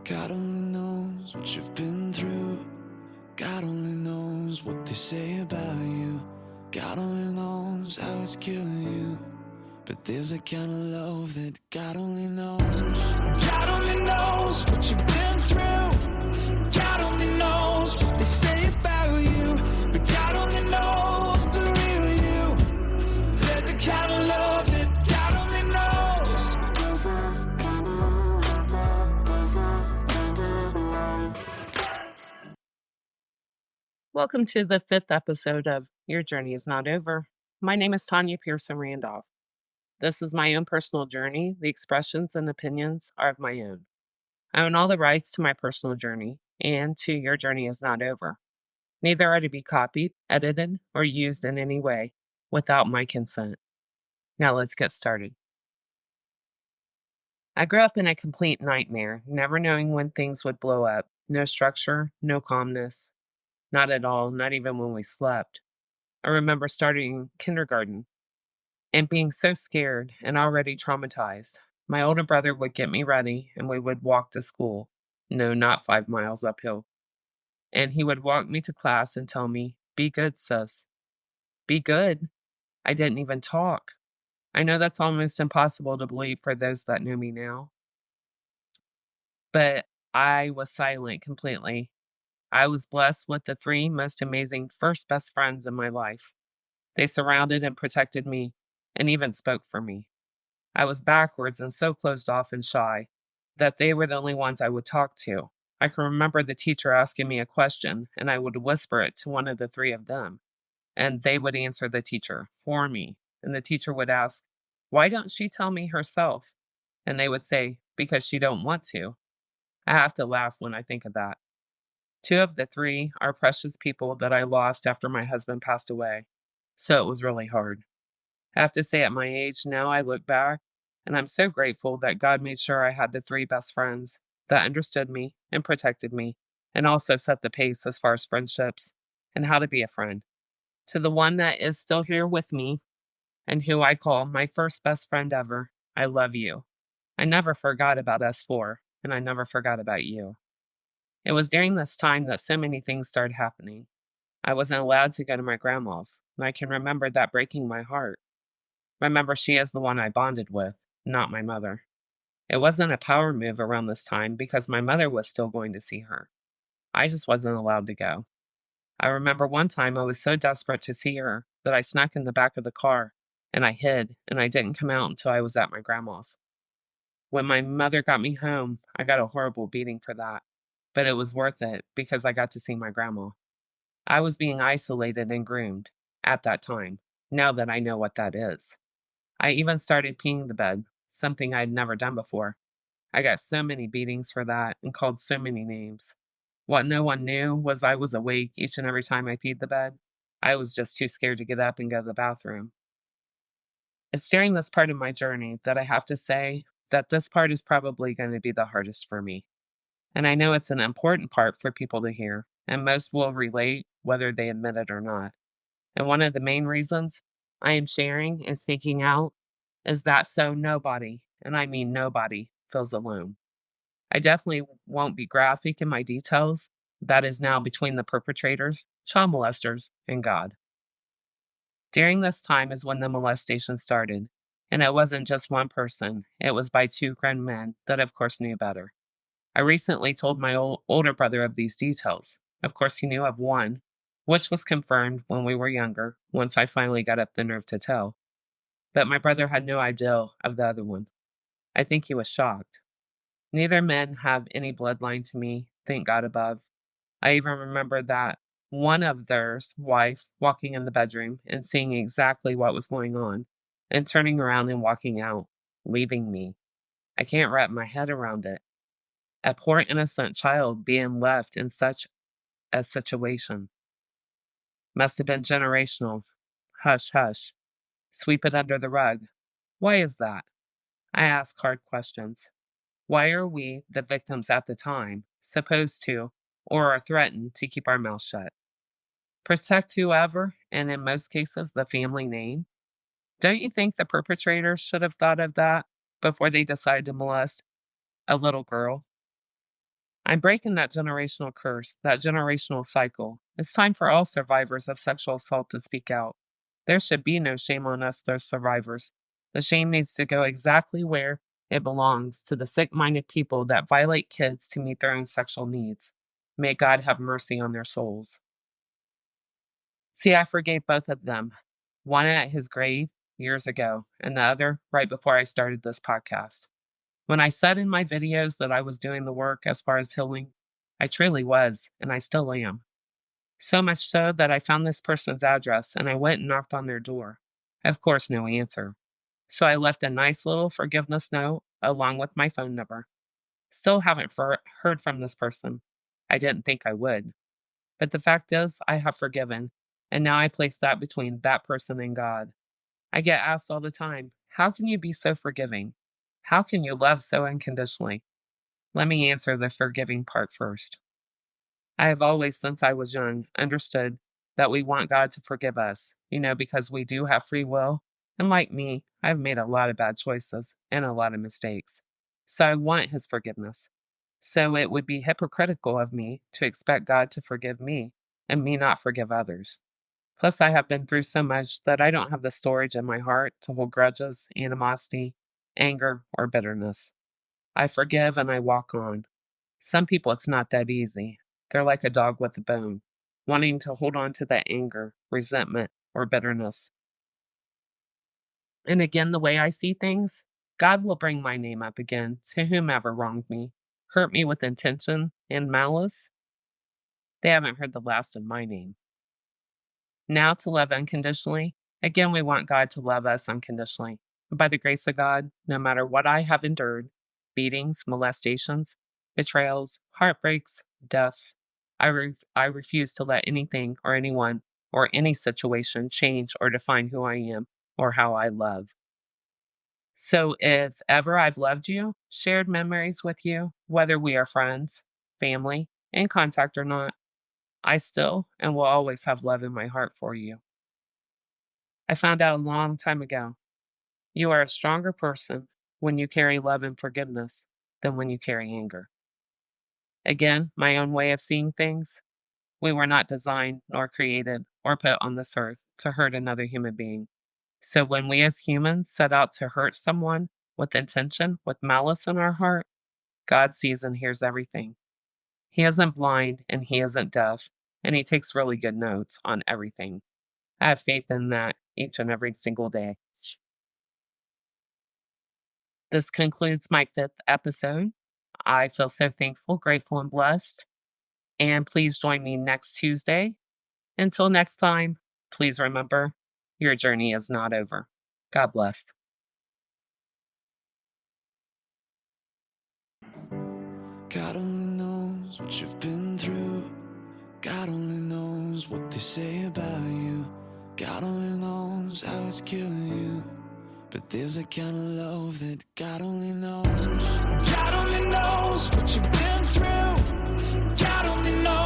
God only knows what you've been through. God only knows what they say about you. God only knows how it's killing you. But there's a kind of love that God only knows. God only knows what you've been through. God only knows what they say about you. But God only knows the real you. There's a kind of love that God only knows. Welcome to the fifth episode of Your Journey is Not Over. My name is Tanya Pearson Randolph. This is my own personal journey. The expressions and opinions are of my own. I own all the rights to my personal journey and to Your Journey is Not Over. Neither are to be copied, edited, or used in any way without my consent. Now let's get started. I grew up in a complete nightmare, never knowing when things would blow up. No structure, no calmness. Not at all, not even when we slept. I remember starting kindergarten and being so scared and already traumatized. My older brother would get me ready and we would walk to school. No, not 5 miles uphill. And he would walk me to class and tell me, "Be good, sis. Be good." I didn't even talk. I know that's almost impossible to believe for those that know me now. But I was silent completely. I was blessed with the three most amazing first best friends in my life. They surrounded and protected me and even spoke for me. I was backwards and so closed off and shy that they were the only ones I would talk to. I can remember the teacher asking me a question and I would whisper it to one of the three of them, and they would answer the teacher for me. And the teacher would ask, "Why don't she tell me herself?" And they would say, "Because she don't want to." I have to laugh when I think of that. Two of the three are precious people that I lost after my husband passed away. So it was really hard. I have to say, at my age now, I look back and I'm so grateful that God made sure I had the three best friends that understood me and protected me and also set the pace as far as friendships and how to be a friend. To the one that is still here with me and who I call my first best friend ever, I love you. I never forgot about us four, and I never forgot about you. It was during this time that so many things started happening. I wasn't allowed to go to my grandma's, and I can remember that breaking my heart. Remember, she is the one I bonded with, not my mother. It wasn't a power move around this time because my mother was still going to see her. I just wasn't allowed to go. I remember one time I was so desperate to see her that I snuck in the back of the car and I hid and I didn't come out until I was at my grandma's. When my mother got me home, I got a horrible beating for that, but it was worth it because I got to see my grandma. I was being isolated and groomed at that time, now that I know what that is. I even started peeing the bed, something I'd never done before. I got so many beatings for that and called so many names. What no one knew was I was awake each and every time I peed the bed. I was just too scared to get up and go to the bathroom. It's during this part of my journey that I have to say that this part is probably going to be the hardest for me. And I know it's an important part for people to hear, and most will relate whether they admit it or not. And one of the main reasons I am sharing and speaking out is that so nobody, and I mean nobody, feels alone. I definitely won't be graphic in my details. That is now between the perpetrators, child molesters, and God. During this time is when the molestation started. And it wasn't just one person, it was by two grown men that, of course, knew better. I recently told my older brother of these details. Of course, he knew of one, which was confirmed when we were younger, once I finally got up the nerve to tell. But my brother had no idea of the other one. I think he was shocked. Neither men have any bloodline to me, thank God above. I even remember that one of theirs wife walking in the bedroom and seeing exactly what was going on and turning around and walking out, leaving me. I can't wrap my head around it. A poor innocent child being left in such a situation. Must have been generational. Hush, hush. Sweep it under the rug. Why is that? I ask hard questions. Why are we, the victims at the time, supposed to, or are threatened to keep our mouths shut? Protect whoever, and in most cases, the family name? Don't you think the perpetrators should have thought of that before they decided to molest a little girl? I'm breaking that generational curse, that generational cycle. It's time for all survivors of sexual assault to speak out. There should be no shame on us, those survivors. The shame needs to go exactly where it belongs, to the sick minded people that violate kids to meet their own sexual needs. May God have mercy on their souls. See, I forgave both of them, one at his grave years ago, and the other right before I started this podcast. When I said in my videos that I was doing the work as far as healing, I truly was, and I still am. So much so that I found this person's address and I went and knocked on their door. Of course, no answer. So I left a nice little forgiveness note along with my phone number. Still haven't heard from this person. I didn't think I would. But the fact is, I have forgiven, and now I place that between that person and God. I get asked all the time, how can you be so forgiving? How can you love so unconditionally? Let me answer the forgiving part first. I have always, since I was young, understood that we want God to forgive us, because we do have free will. And like me, I've made a lot of bad choices and a lot of mistakes. So I want his forgiveness. So it would be hypocritical of me to expect God to forgive me and me not forgive others. Plus, I have been through so much that I don't have the storage in my heart to hold grudges, animosity, anger, or bitterness. I forgive and I walk on. Some people, it's not that easy. They're like a dog with a bone, wanting to hold on to that anger, resentment, or bitterness. And again, the way I see things, God will bring my name up again to whomever wronged me, hurt me with intention and malice. They haven't heard the last of my name. Now to love unconditionally, again, we want God to love us unconditionally. By the grace of God, no matter what I have endured, beatings, molestations, betrayals, heartbreaks, deaths, I refuse to let anything or anyone or any situation change or define who I am or how I love. So if ever I've loved you, shared memories with you, whether we are friends, family, in contact or not, I still and will always have love in my heart for you. I found out a long time ago, you are a stronger person when you carry love and forgiveness than when you carry anger. Again, my own way of seeing things, we were not designed nor created or put on this earth to hurt another human being. So when we as humans set out to hurt someone with intention, with malice in our heart, God sees and hears everything. He isn't blind and he isn't deaf, and he takes really good notes on everything. I have faith in that each and every single day. This concludes my 5th episode. I feel so thankful, grateful, and blessed. And please join me next Tuesday. Until next time, please remember, your journey is not over. God bless. God only knows what you've been through. God only knows what they say about you. God only knows how it's killing you. But there's a kind of love that God only knows. God only knows what you've been through. God only knows